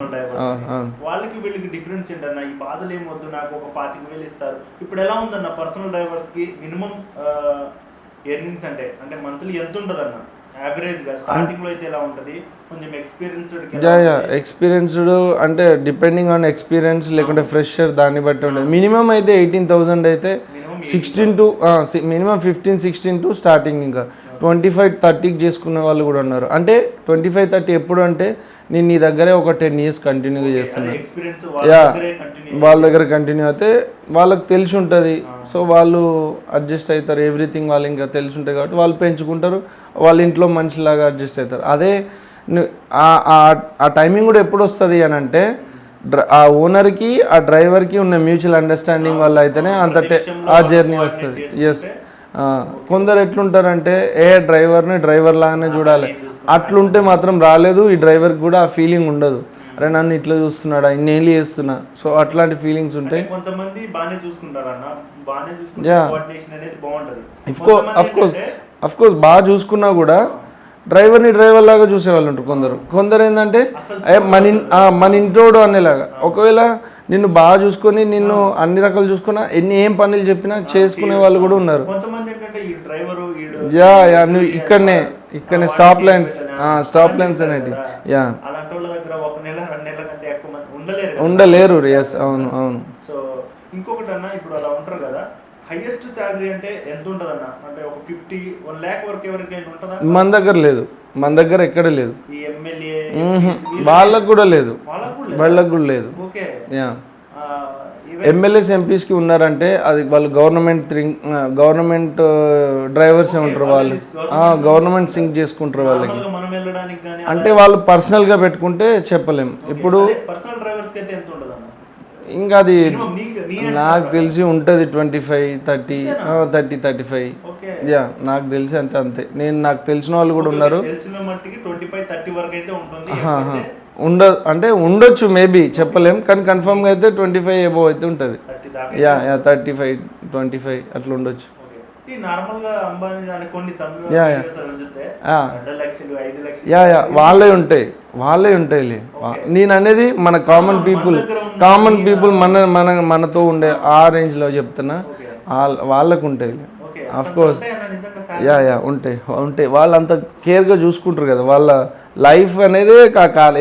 వాళ్ళకి వీళ్ళకి డిఫరెన్స్ ఏంటన్నా? ఈ బాధలు ఏమొద్దు, నాకు ఒక 25,000 ఇస్తారు. ఇప్పుడు ఎలా ఉందన్న పర్సనల్ డ్రైవర్స్ కి మినిమం ఎర్నింగ్స్ అంటే మంత్లీ ఎంత ఉంటదన్న యావరేజ్ గా? స్టార్టింగ్ లో అయితే ఎలా ఉంటది? కొంచెం ఎక్స్పీరియన్స్డ్ అంటే డిపెండింగ్ ఆన్ ఎక్స్పీరియన్స్ లేకుంటే ఫ్రెషర్ దాన్ని బట్టి ఉంటుంది. మినిమం అయితే 18,000 అయితే 16 టు మినిమం 15-16 టు స్టార్టింగ్. ఇంకా 25-30 చేసుకునే వాళ్ళు కూడా ఉన్నారు. అంటే 25-30 ఎప్పుడు అంటే నేను నీ దగ్గరే ఒక 10 years కంటిన్యూగా చేస్తున్నాను. వాళ్ళ దగ్గర కంటిన్యూ అయితే వాళ్ళకి తెలిసి ఉంటుంది. సో వాళ్ళు అడ్జస్ట్ అవుతారు. ఎవ్రీథింగ్ వాళ్ళు ఇంకా తెలిసి ఉంటుంది కాబట్టి వాళ్ళు పెంచుకుంటారు. వాళ్ళ ఇంట్లో మనిషిలాగా అడ్జస్ట్ అవుతారు. అదే ఆ టైమింగ్ కూడా ఎప్పుడు వస్తుంది అని అంటే ఆ ఓనర్కి ఆ డ్రైవర్కి ఉన్న మ్యూచువల్ అండర్స్టాండింగ్ వల్ల అయితేనే అంత ఆ జర్నీ వస్తుంది. ఎస్, కొందరు ఎట్లుంటారంటే డ్రైవర్ని డ్రైవర్ లాగానే చూడాలి, అట్లుంటే మాత్రం రాలేదు. ఈ డ్రైవర్కి కూడా ఆ ఫీలింగ్ ఉండదు, అరే నన్ను ఇట్లా చూస్తున్నాడా, ఇన్నేళ్ళు చేస్తున్నా. సో అట్లాంటి ఫీలింగ్స్ ఉంటాయి. అఫ్ కోర్స్ బాగా చూసుకున్నా కూడా డ్రైవర్ని డ్రైవర్ లాగా చూసేవాళ్ళు ఉంటారు. కొందరు ఏంటంటే మన ఇంటోడు అనేలాగా. ఒకవేళ నిన్ను బాగా చూసుకొని నిన్ను అన్ని రకాలు చూసుకున్నా ఏం పనులు చెప్పినా చేసుకునే వాళ్ళు కూడా ఉన్నారు. నువ్వు ఇక్కడనే స్టాప్ లైన్స్ అనేటి ఉండలేరు. ఎస్, అవును. సో ఇంకొకటి అన్న, ఇప్పుడు అలా ఉంటారు కదా, హైయెస్ట్ సాలరీ అంటే ఎంత ఉంటదన్న? అంటే ఒక 50-1 lakh వరకు ఎవరికైనా ఉంటుందా? మన దగ్గర లేదు, మన దగ్గర ఎక్కడ లేదు. ఈ ఎమ్మెల్యే వాళ్ళకు కూడా లేదు. ఎమ్మెల్యేస్ ఎంపీస్కి ఉన్నారంటే అది వాళ్ళు గవర్నమెంట్ డ్రైవర్సే ఉంటారు. వాళ్ళు గవర్నమెంట్ సింక్ చేసుకుంటారు. వాళ్ళకి అంటే వాళ్ళు పర్సనల్గా పెట్టుకుంటే చెప్పలేం. ఇప్పుడు ఇంకా అది నాకు తెలిసి ఉంటుంది 25-30-35. నాకు తెలిసి అంతే. నాకు తెలిసిన వాళ్ళు కూడా ఉన్నారు. ఉండొచ్చు, మేబీ చెప్పలేం. కానీ కన్ఫర్మ్గా అయితే 25 అబోవ్ అయితే ఉంటుంది. 35-25 అట్లా ఉండొచ్చు. వాళ్ళే ఉంటాయి. నేను అనేది మన కామన్ పీపుల్ మనతో ఉండే ఆ రేంజ్లో చెప్తున్నా. వాళ్ళకు ఉంటాయి. ఆఫ్ కోర్స్ ఉంటాయి. వాళ్ళు అంత కేర్గా చూసుకుంటారు కదా. వాళ్ళ లైఫ్ అనేది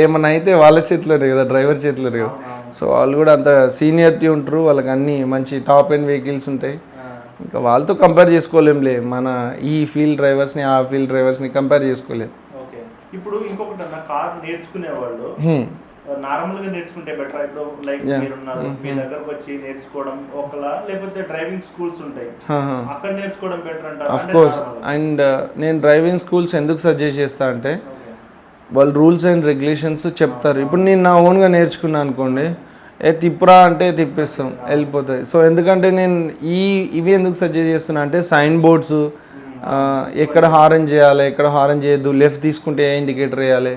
ఏమన్నా అయితే వాళ్ళ చేతిలోనే కదా, డ్రైవర్ చేతిలోనే కదా. సో వాళ్ళు కూడా అంత సీనియారిటీ ఉంటారు. వాళ్ళకి అన్ని మంచి టాప్ ఎండ్ వెహికల్స్ ఉంటాయి. ఇంకా వాళ్ళతో కంపేర్ చేసుకోలేంలే. మన ఈ ఫీల్డ్ డ్రైవర్స్ని ఆ ఫీల్డ్ డ్రైవర్స్ని కంపేర్ చేసుకోలేం. ఇప్పుడు ఇంకొకటి అన్న, కార్ నేర్చుకునే వాళ్ళు నార్మల్ గా నేర్చుకుంటే బెటర్. ఇప్పుడు లైక్ మీరున్నారు, మీ దగ్గరకు వచ్చి నేర్చుకోవడం ఒకలా, లేకపోతే డ్రైవింగ్ స్కూల్స్ ఉంటాయి, అక్కడ నేర్చుకోవడం బెటర్ అంటారు? Of course. అండ్ నేను డ్రైవింగ్ స్కూల్స్ ఎందుకు సజెస్ట్ చేస్తా అంటే వాళ్ళు రూల్స్ అండ్ రెగ్యులేషన్స్ చెప్తారు. ఇప్పుడు నేను నా ఓన్గా నేర్చుకున్నాను అనుకోండి, తిప్పురా అంటే తిప్పేస్తాం, వెళ్ళిపోతాయి. సో ఎందుకంటే నేను ఇవి ఎందుకు సజెస్ట్ చేస్తున్నా అంటే సైన్ బోర్డ్స్, ఎక్కడ హారన్ చేయాలి, ఎక్కడ హారన్ చేయొద్దు, లెఫ్ట్ తీసుకుంటే ఏ ఇండికేటర్ వేయాలి.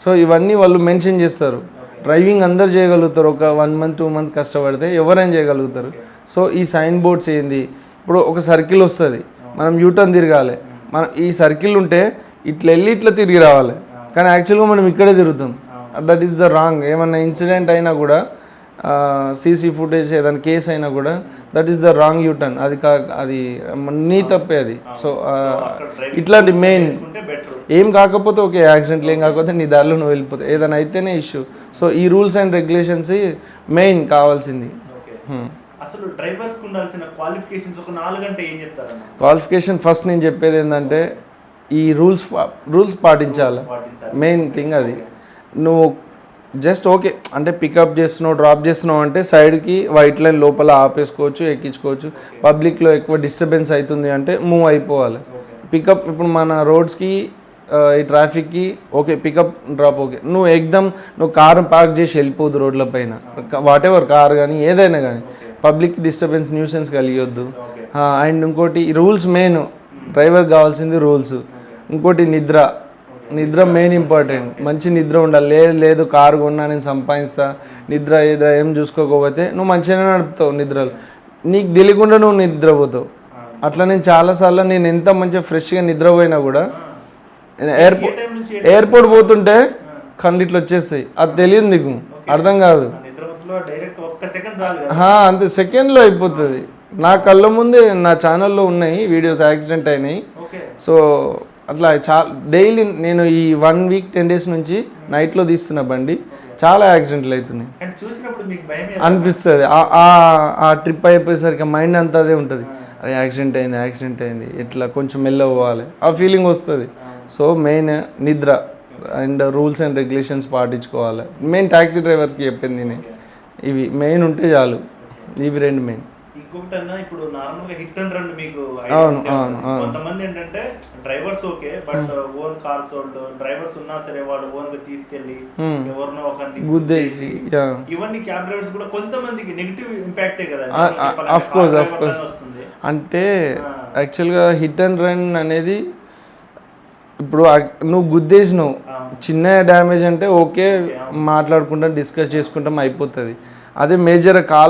సో ఇవన్నీ వాళ్ళు మెన్షన్ చేస్తారు. డ్రైవింగ్ అందరు చేయగలుగుతారు. ఒక 1 month 2 months కష్టపడితే ఎవరైనా చేయగలుగుతారు. సో ఈ సైన్ బోర్డ్స్ ఏంది, ఇప్పుడు ఒక సర్కిల్ వస్తుంది, మనం యూటర్న్ తిరగాలి. మనం ఈ సర్కిల్ ఉంటే ఇట్లా వెళ్ళి ఇట్లా తిరిగి రావాలి. కానీ యాక్చువల్గా మనం ఇక్కడే తిరుగుతాం. That is the wrong. ఏమన్నా ఇన్సిడెంట్ అయినా కూడా, సీసీ ఫుటేజ్ ఏదైనా కేసు అయినా కూడా that is the wrong U turn. అది నీ తప్పే అది. సో ఇట్లాంటి మెయిన్ ఏం కాకపోతే ఓకే, యాక్సిడెంట్లు ఏం కాకపోతే నీ దారిలో నువ్వు వెళ్ళిపోతావు, ఏదైనా అయితేనే ఇష్యూ. సో ఈ రూల్స్ అండ్ రెగ్యులేషన్స్ మెయిన్ కావాల్సింది. అసలు డ్రైవర్స్ కు ఉండాల్సిన క్వాలిఫికేషన్స్ ఒక 4 అంటే ఏం చెప్తారు? క్వాలిఫికేషన్ ఫస్ట్ నేను చెప్పేది ఏంటంటే ఈ రూల్స్ పాటించాలి. మెయిన్ థింగ్ అది. నువ్వు జస్ట్ ఓకే అంటే పికప్ చేస్తున్నావు, డ్రాప్ చేస్తున్నావు అంటే సైడ్కి వైట్ లైన్ లోపల ఆపేసుకోవచ్చు, ఎక్కించుకోవచ్చు. పబ్లిక్లో ఎక్కువ డిస్టర్బెన్స్ అవుతుంది అంటే మూవ్ అయిపోవాలి. పికప్ ఇప్పుడు మన రోడ్స్కి ఈ ట్రాఫిక్కి ఓకే, పికప్ డ్రాప్ ఓకే. నువ్వు కారు పార్క్ చేసి వెళ్ళిపోద్దు రోడ్ల పైన, వాట్ ఎవర్ కార్ కానీ ఏదైనా కానీ. పబ్లిక్ డిస్టర్బెన్స్, న్యూసెన్స్ కలిగొద్దు. అండ్ ఇంకోటి రూల్స్ మెయిన్, డ్రైవర్ కావాల్సింది రూల్స్. ఇంకోటి నిద్ర మెయిన్ ఇంపార్టెంట్. మంచి నిద్ర ఉండాలి. లేదు కారు కొన్నా నేను సంపాదిస్తా, నిద్ర ఏం చూసుకోకపోతే నువ్వు మంచిగానే నడుపుతావు. నిద్రలు నీకు తెలియకుండా నువ్వు నిద్రపోతావు. అట్లా నేను చాలాసార్లు నేను ఎంత మంచిగా ఫ్రెష్గా నిద్రపోయినా కూడా ఎయిర్పోర్ట్ పోతుంటే కళ్ళు ఇట్లా వచ్చేస్తాయి, అది తెలియదు నీకు, అర్థం కాదు. నిద్రమత్తులో డైరెక్ట్ ఒక్క సెకండ్ చాలు కదా. అంతే, సెకండ్లో అయిపోతుంది. నా కళ్ళ ముందే నా ఛానల్లో ఉన్నాయి వీడియోస్, యాక్సిడెంట్ అయినాయి. ఓకే. సో అట్లా డైలీ నేను ఈ 1 వీక్ 10 డేస్ నుంచి నైట్లో తీస్తున్న బండి, చాలా యాక్సిడెంట్లు అవుతున్నాయి. కానీ చూసినప్పుడు మీకు భయం అనిపిస్తుంది. ఆ ట్రిప్ అయిపోయేసరికి మైండ్ అంతా అదే ఉంటుంది, అరే యాక్సిడెంట్ అయింది, ఎట్లా కొంచెం మెల్ల పోవాలి, ఆ ఫీలింగ్ వస్తుంది. సో మెయిన్ నిద్ర అండ్ రూల్స్ అండ్ రెగ్యులేషన్స్ పాటించుకోవాలి. మెయిన్ ట్యాక్సీ డ్రైవర్స్కి చెప్పింది నేను, ఇవి మెయిన్ ఉంటే చాలు, ఇవి 2 మెయిన్. ఇంకొకటి అన్న, ఇప్పుడు నార్మల్ గా హిట్ అండ్ రన్ మీకు అవును. కొంతమంది ఏంటంటే drivers okay, but own cars వాళ్ళు డ్రైవర్స్ ఉన్నా సరే వాళ్ళు ఓన్ గా తీసుకెళ్లి ఎవరినో ఒకరిని గుద్దేసి, ఇవన్నీ క్యాబ్ డ్రైవర్స్ కూడా కొంతమందికి నెగిటివ్ ఇంపాక్టే కదా. ఆఫ్ కోర్స్ అంటే యాక్చువల్గా హిట్ అండ్ రన్ అనేది ఇప్పుడు నువ్వు గుద్దేసినావు, చిన్న డ్యామేజ్ అంటే ఓకే, మాట్లాడుకుంటాం, డిస్కస్ చేసుకుంటాం, అయిపోతుంది. అదే మేజర్